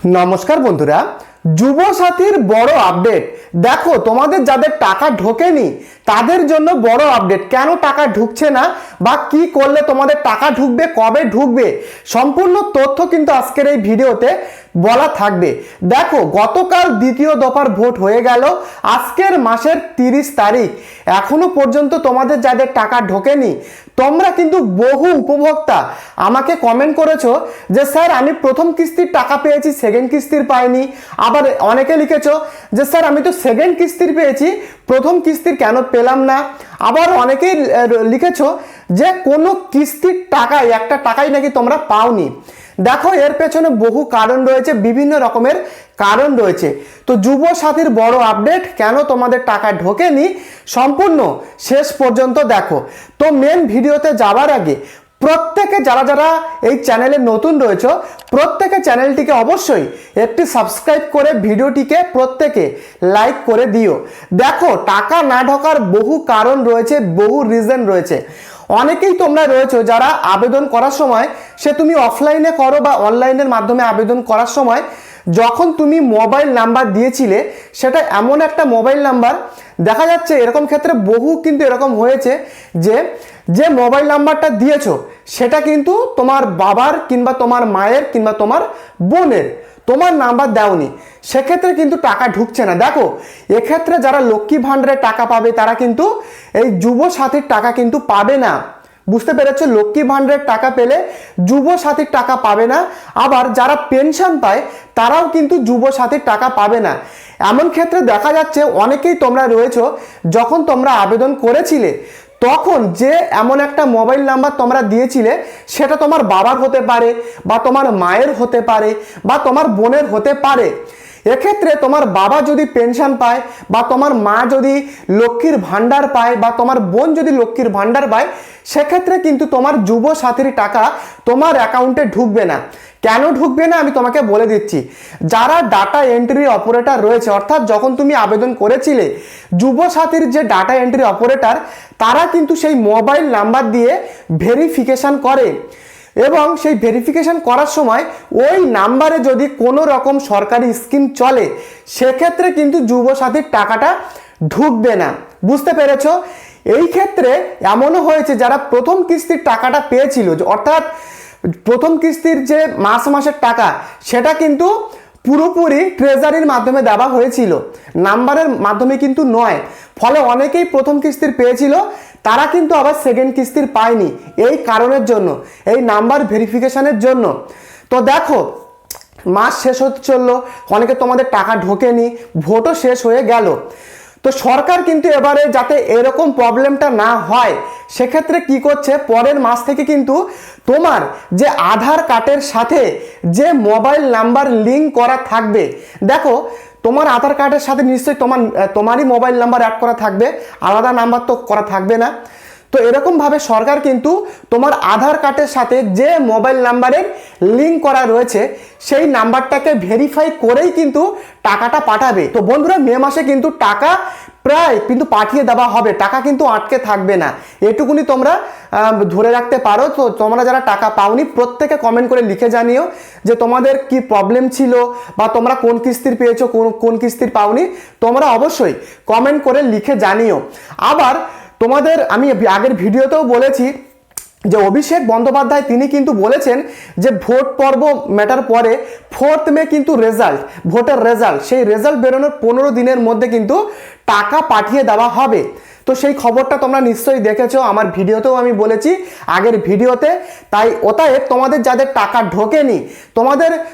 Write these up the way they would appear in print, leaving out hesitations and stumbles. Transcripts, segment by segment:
নমস্কার বন্ধুরা, যুবসাথীর বড় আপডেট। দেখো, তোমাদের যাদের টাকা ঢোকেনি তাদের জন্য বড় আপডেট। কেন টাকা ঢুকছে না বা কি করলে তোমাদের টাকা ঢুকবে, কবে ঢুকবে, সম্পূর্ণ তথ্য কিন্তু আজকের এই ভিডিওতে বলা থাকবে। দেখো, গতকাল দ্বিতীয় দফার ভোট হয়ে গেল, আজকের মাসের 30 তারিখ। এখনো পর্যন্ত তোমাদের যাদের টাকা ঢোকেনি, তোমরা কিন্তু বহু উপভোক্তা আমাকে কমেন্ট করেছো যে স্যার আমি প্রথম কিস্তির টাকা পেয়েছি, সেকেন্ড কিস্তির পাইনি। আবার অনেকে লিখেছো যে স্যার আমি তো সেকেন্ড কিস্তির পেয়েছি, প্রথম কিস্তির কেন পেলাম না। আবার অনেকেই লিখেছো যে কোনো কিস্তির টাকায় একটা টাকাই নাকি তোমরা পাওনি। দেখো, এর পেছনে বহু কারণ রয়েছে, বিভিন্ন রকমের কারণ রয়েছে। তো যুবসাথীর বড় আপডেট, কেন তোমাদের টাকা ঢোকেনি, সম্পূর্ণ শেষ পর্যন্ত দেখো। তো মেন ভিডিওতে যাওয়ার আগে প্রত্যেকে যারা যারা এই চ্যানেলে নতুন রয়েছে, প্রত্যেকে চ্যানেলটিকে অবশ্যই একটি সাবস্ক্রাইব করে ভিডিওটিকে প্রত্যেকে লাইক করে দিও। দেখো, টাকা না ঢোকার বহু কারণ রয়েছে, বহু রিজন রয়েছে। অনেকেই তোমরা রয়েছো যারা আবেদন করার সময়, সে তুমি অফলাইনে করো বা অনলাইনের মাধ্যমে আবেদন করার সময়, যখন তুমি মোবাইল নাম্বার দিয়েছিলে সেটা এমন একটা মোবাইল নাম্বার, দেখা যাচ্ছে এরকম ক্ষেত্রে বহু কিন্তু এরকম হয়েছে যে মোবাইল নাম্বারটা দিয়েছো সেটা কিন্তু তোমার বাবার কিংবা তোমার মায়ের কিংবা তোমার বোনের, তোমার নাম্বার দাওনি, সেক্ষেত্রে কিন্তু টাকা ঢুকছে না। দেখো, এক্ষেত্রে যারা লক্ষ্মী ভাণ্ডারের টাকা পাবে তারা কিন্তু এই যুবসাথীর টাকা কিন্তু পাবে না। বুঝতে পেরেছো? লক্ষ্মী ভাণ্ডারের টাকা পেলে যুবসাথীর টাকা পাবে না। আবার যারা পেনশন পায় তারাও কিন্তু যুবসাথীর টাকা পাবে না। এমন ক্ষেত্রে দেখা যাচ্ছে অনেকেই তোমরা রয়েছো, যখন তোমরা আবেদন করেছিলে তখন যে এমন একটা মোবাইল নাম্বার তোমরা দিয়েছিলে, সেটা তোমার বাবার হতে পারে বা তোমার মায়ের হতে পারে বা তোমার বোনের হতে পারে। এক্ষেত্রে তোমার বাবা যদি পেনশন পায় বা তোমার মা যদি লক্ষ্মীর ভাণ্ডার পায় বা তোমার বোন যদি লক্ষ্মীর ভাণ্ডার পায়, সেক্ষেত্রে কিন্তু তোমার যুবসাথীর টাকা তোমার অ্যাকাউন্টে ঢুকবে না। কেন ঢুকবে না আমি তোমাকে বলে দিচ্ছি। যারা ডাটা এন্ট্রি অপারেটর রয়েছে, অর্থাৎ যখন তুমি আবেদন করেছিলে যুবসাথীর যে ডাটা এন্ট্রি অপারেটর, তারা কিন্তু সেই মোবাইল নাম্বার দিয়ে ভেরিফিকেশন করে এবং সেই ভেরিফিকেশন করার সময় ওই নাম্বারে যদি কোনো রকম সরকারি স্কিম চলে, সেক্ষেত্রে কিন্তু যুবসাথীর টাকাটা ঢুকবে না। বুঝতে পেরেছো? এই ক্ষেত্রে এমনও হয়েছে যারা প্রথম কিস্তির টাকাটা পেয়েছিল, অর্থাৎ প্রথম কিস্তির যে মাসের টাকা, সেটা কিন্তু পুরোপুরি ট্রেজারির মাধ্যমে দেওয়া হয়েছিল, নাম্বারের মাধ্যমে কিন্তু নয়। ফলে অনেকেই প্রথম কিস্তির পেয়েছিল, তারা কিন্তু আবার সেকেন্ড কিস্তির পায়নি এই কারণের জন্য, এই নাম্বার ভেরিফিকেশনের জন্য। তো দেখো, মাস শেষ হতে চললো, অনেকে তোমাদের টাকা ঢোকেনি, ভোটও শেষ হয়ে গেল। তো সরকার কিন্তু এবারে যাতে এরকম প্রবলেমটা না হয়, সেক্ষেত্রে কি করছে, পরের মাস থেকে কিন্তু তোমার যে আধার কার্ডের সাথে যে মোবাইল নাম্বার লিঙ্ক করা থাকবে, দেখো তোমার আধার কার্ডের সাথে নিশ্চয়ই তোমারই মোবাইল নাম্বার অ্যাড করা থাকবে, আলাদা নাম্বার তো করা থাকবে না। তো এরকমভাবে সরকার কিন্তু তোমার আধার কার্ডের সাথে যে মোবাইল নাম্বারের লিঙ্ক করা রয়েছে, সেই নাম্বারটাকে ভেরিফাই করেই কিন্তু টাকাটা পাঠাবে। তো বন্ধুরা, মে মাসে কিন্তু টাকা প্রায় কিন্তু পাঠিয়ে দেওয়া হবে, টাকা কিন্তু আটকে থাকবে না, এটুকুনি তোমরা ধরে রাখতে পারো। তো তোমরা যারা টাকা পাওনি, প্রত্যেকে কমেন্ট করে লিখে জানিও যে তোমাদের কি প্রবলেম ছিল বা তোমরা কোন কিস্তির পেয়েছো, কোন কিস্তির পাওনি, তোমরা অবশ্যই কমেন্ট করে লিখে জানিও। আবার তোমাদের আমি আগের ভিডিওতেও বলেছি যে অভিষেক বন্দ্যোপাধ্যায় তিনি কিন্তু বলেছেন যে ভোট পর্ব ম্যাটার পরে 4 মে কিন্তু ভোটের রেজাল্ট, সেই রেজাল্ট বেরোনোর 15 দিনের মধ্যে কিন্তু টাকা পাঠিয়ে দেওয়া হবে। তো সেই খবরটা তোমরা নিশ্চয়ই দেখেছো, আমার ভিডিওতেও আমি বলেছি আগের ভিডিওতে। তাই ওটায় তোমাদের যাদের টাকা ঢোকেনি,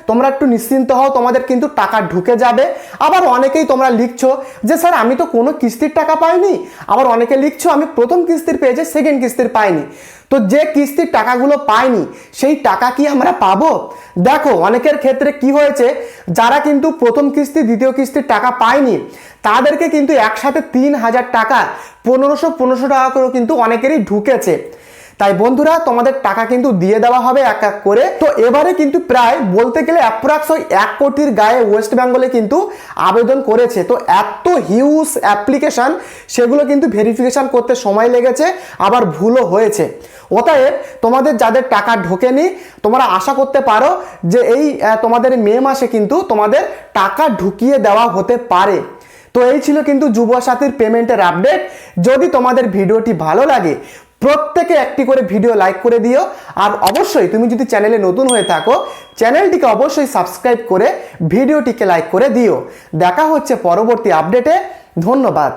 তোমরা একটু নিশ্চিন্ত হও, তোমাদের কিন্তু টাকা ঢুকে যাবে। আবার অনেকেই তোমরা লিখছো যে স্যার আমি তো কোনো কিস্তির টাকা পাইনি, আবার অনেকে লিখছো আমি প্রথম কিস্তির পেয়েছি, সেকেন্ড কিস্তির পাইনি। তো যে কিস্তির টাকাগুলো পাইনি, সেই টাকা কি আমরা পাবো? দেখো, অনেকের ক্ষেত্রে কি হয়েছে, যারা কিন্তু প্রথম কিস্তি দ্বিতীয় কিস্তির টাকা পায়নি, তাদেরকে কিন্তু একসাথে 3000 টাকা 1500 টাকা করে কিন্তু অনেকেরই ঢুকেছে। তাই বন্ধুরা তোমাদের টাকা কিন্তু দিয়ে দেওয়া হবে এক এক করে। তো এবারে কিন্তু প্রায় বলতে গেলে অ্যাপ্রক্স ওই 1 কোটির গায়ে ওয়েস্ট বেঙ্গলে কিন্তু আবেদন করেছে। তো এত হিউজ অ্যাপ্লিকেশন, সেগুলো কিন্তু ভেরিফিকেশন করতে সময় লেগেছে, আবার ভুলও হয়েছে। অতএব তোমাদের যাদের টাকা ঢোকেনি, তোমরা আশা করতে পারো যে এই তোমাদের মে মাসে কিন্তু তোমাদের টাকা ঢুকিয়ে দেওয়া হতে পারে। তো এই ছিল কিন্তু যুবসাথীর পেমেন্টের আপডেট। যদি তোমাদের ভিডিওটি ভালো লাগে, প্রত্যেকে একটি করে ভিডিও লাইক করে দিও। আর অবশ্যই তুমি যদি চ্যানেলে নতুন হয়ে থাকো, চ্যানেলটিকে অবশ্যই সাবস্ক্রাইব করে ভিডিওটিকে লাইক করে দিও। দেখা হচ্ছে পরবর্তী আপডেটে। ধন্যবাদ।